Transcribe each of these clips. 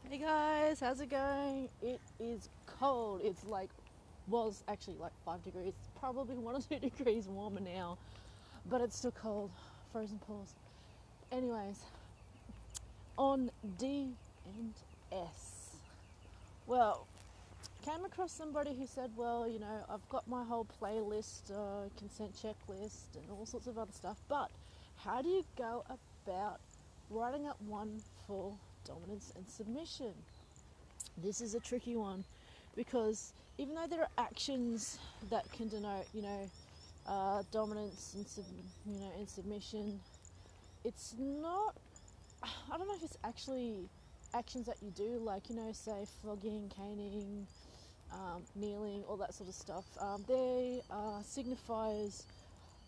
Hey guys, how's it going? It is cold. It's like, was actually like 5 degrees. It's probably 1 or 2 degrees warmer now, but it's still cold. Frozen pools. Anyways, on D and S. Well, came across somebody who said, well, I've got my whole playlist, consent checklist, and all sorts of other stuff, but how do you go about writing up one for dominance and submission? This is a tricky one because even though there are actions that can denote, dominance and and submission, it's not. I don't know if it's actually actions that you do, like say flogging, caning, kneeling, all that sort of stuff. They are signifiers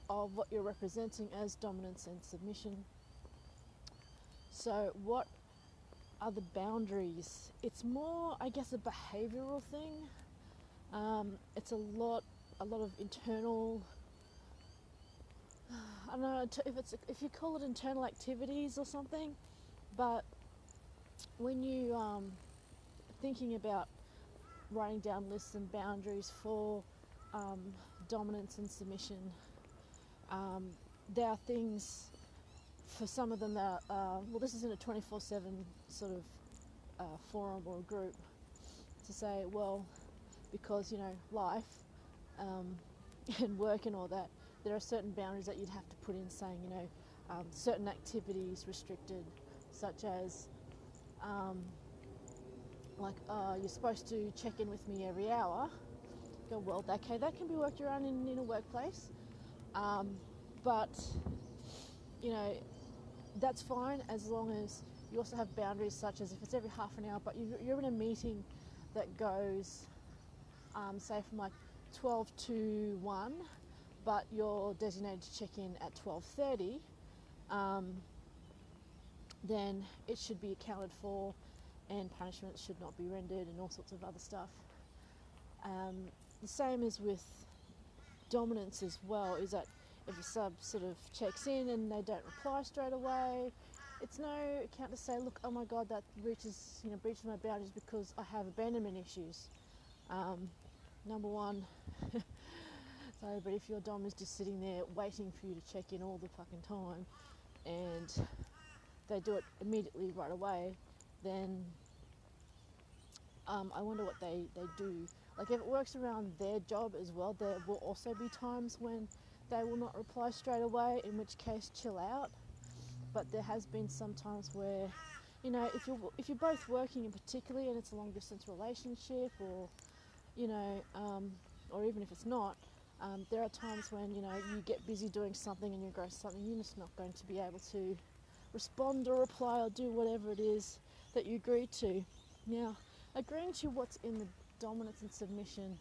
of what you're representing as dominance and submission. So, what are the boundaries? It's more, I guess, a behavioural thing. It's a lot of internal. I don't know if you call it internal activities or something, but when you thinking about writing down lists and boundaries for dominance and submission, there are things for some of them that well, this is in a 24/7 sort of forum or group to say, well, because life and work and all that, there are certain boundaries that you'd have to put in, saying certain activities restricted, such as you're supposed to check in with me every hour. Go, well, okay, that can be worked around in a workplace, but you know that's fine as long as you also have boundaries, such as if it's every half an hour, but you're in a meeting that goes say from like 12 to 1, but you're designated to check in at 12:30, then it should be accounted for and punishment should not be rendered and all sorts of other stuff. The same as with dominance as well, is that if a sub sort of checks in and they don't reply straight away, it's no account to say, look, oh my god, that breaches my boundaries because I have abandonment issues. Number one, sorry, but if your dom is just sitting there waiting for you to check in all the fucking time and they do it immediately right away, then I wonder what they do. Like, if it works around their job as well, there will also be times when they will not reply straight away, in which case chill out. But there has been some times where, if you're both working, in particularly, and it's a long distance relationship, or or even if it's not, there are times when you get busy doing something and you grow something, you're just not going to be able to respond or reply or do whatever it is that you agreed to. Now, agreeing to what's in the dominance and submission,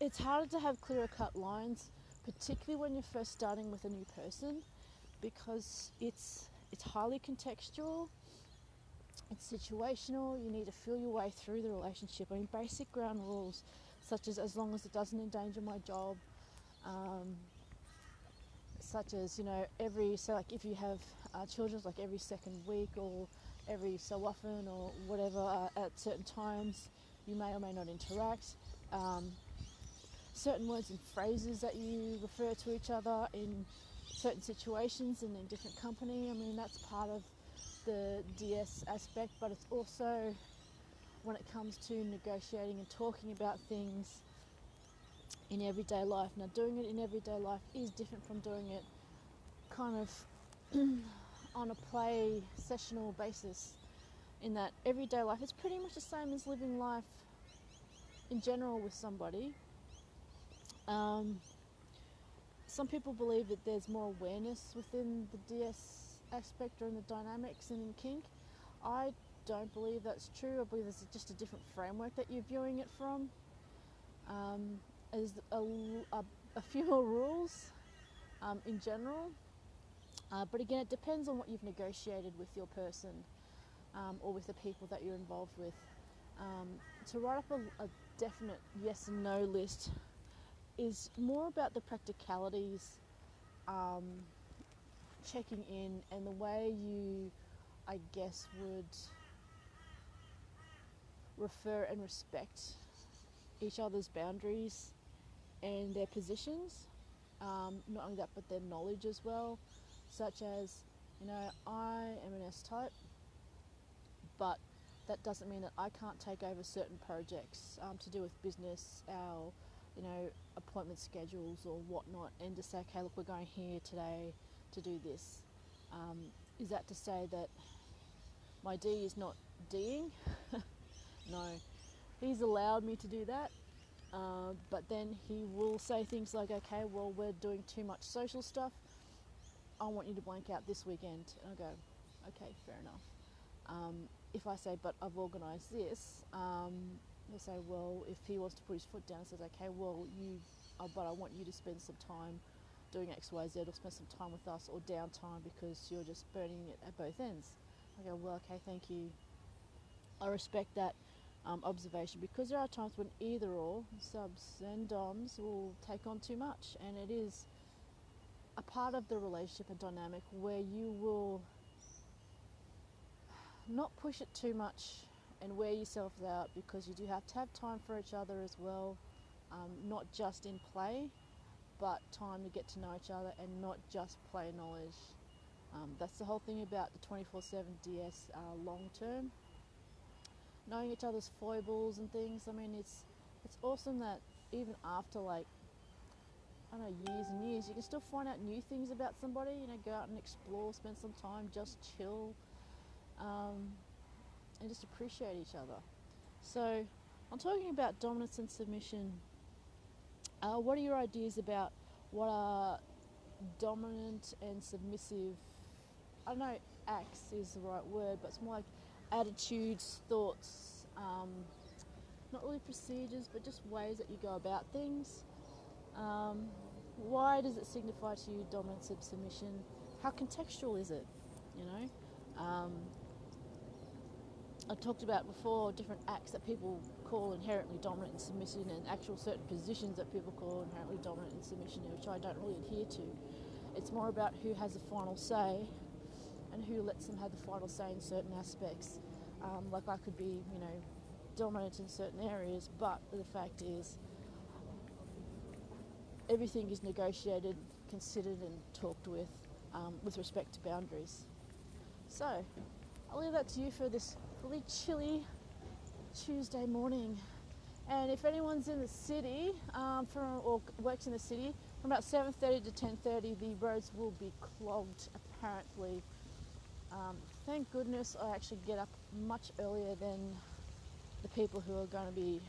it's harder to have clearer cut lines, particularly when you're first starting with a new person, because it's highly contextual, it's situational. You need to feel your way through the relationship. I mean, basic ground rules, such as long as it doesn't endanger my job, such as like if you have children, like every second week or every so often or whatever, at certain times you may or may not interact. Certain words and phrases that you refer to each other in certain situations and in different company. I mean, that's part of the DS aspect, but it's also when it comes to negotiating and talking about things in everyday life. Now, doing it in everyday life is different from doing it kind of on a play sessional basis, in that everyday life is pretty much the same as living life in general with somebody. Some people believe that there's more awareness within the DS aspect or in the dynamics and in kink. I don't believe that's true. I believe there's just a different framework that you're viewing it from. There's a few more rules in general, but again, it depends on what you've negotiated with your person, or with the people that you're involved with. To write up a definite yes and no list is more about the practicalities, checking in, and the way you I guess, would refer and respect each other's boundaries and their positions. Not only that, but their knowledge as well, such as, you know, I am an S-type, but that doesn't mean that I can't take over certain projects to do with business, our, you know, appointment schedules or whatnot, and to say, okay, look, we're going here today to do this. Is that to say that my D is not D'ing? No, he's allowed me to do that. But then he will say things like, okay, well, we're doing too much social stuff. I want you to blank out this weekend. And I go, okay, fair enough. If I say, but I've organised this, he'll say, well, if he wants to put his foot down and says, okay, well, but I want you to spend some time doing X, Y, Z, or spend some time with us, or downtime because you're just burning it at both ends. I go, well, okay, thank you. I respect that observation, because there are times when either or, subs and doms, will take on too much, and it is a part of the relationship and dynamic where you will not push it too much and wear yourselves out, because you do have to have time for each other as well, not just in play, but time to get to know each other and not just play knowledge. That's the whole thing about the 24/7 DS long term. Knowing each other's foibles and things. I mean, it's awesome that even after, like, I don't know, years and years, you can still find out new things about somebody. You know, go out and explore, spend some time, just chill, and just appreciate each other. So, I'm talking about dominance and submission. What are your ideas about what are dominant and submissive? I don't know, acts is the right word, but it's more like attitudes, thoughts, not really procedures, but just ways that you go about things. Why does it signify to you dominance and submission? How contextual is it? You know, I've talked about before different acts that people call inherently dominant and submissive, and actual certain positions that people call inherently dominant and submission, which I don't really adhere to. It's more about who has the final say and who lets them have the final say in certain aspects. Like I could be, you know, dominant in certain areas, but the fact is everything is negotiated, considered and talked with respect to boundaries. So I'll leave that to you for this really chilly Tuesday morning. And if anyone's in the city or works in the city, from about 7:30 to 10:30 the roads will be clogged apparently. Thank goodness I actually get up much earlier than the people who are going to be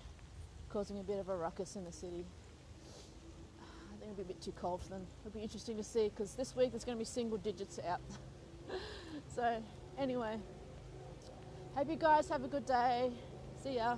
causing a bit of a ruckus in the city. I think it'll be a bit too cold for them. It'll be interesting to see, because this week there's going to be single digits out. So anyway, hope you guys have a good day. See ya.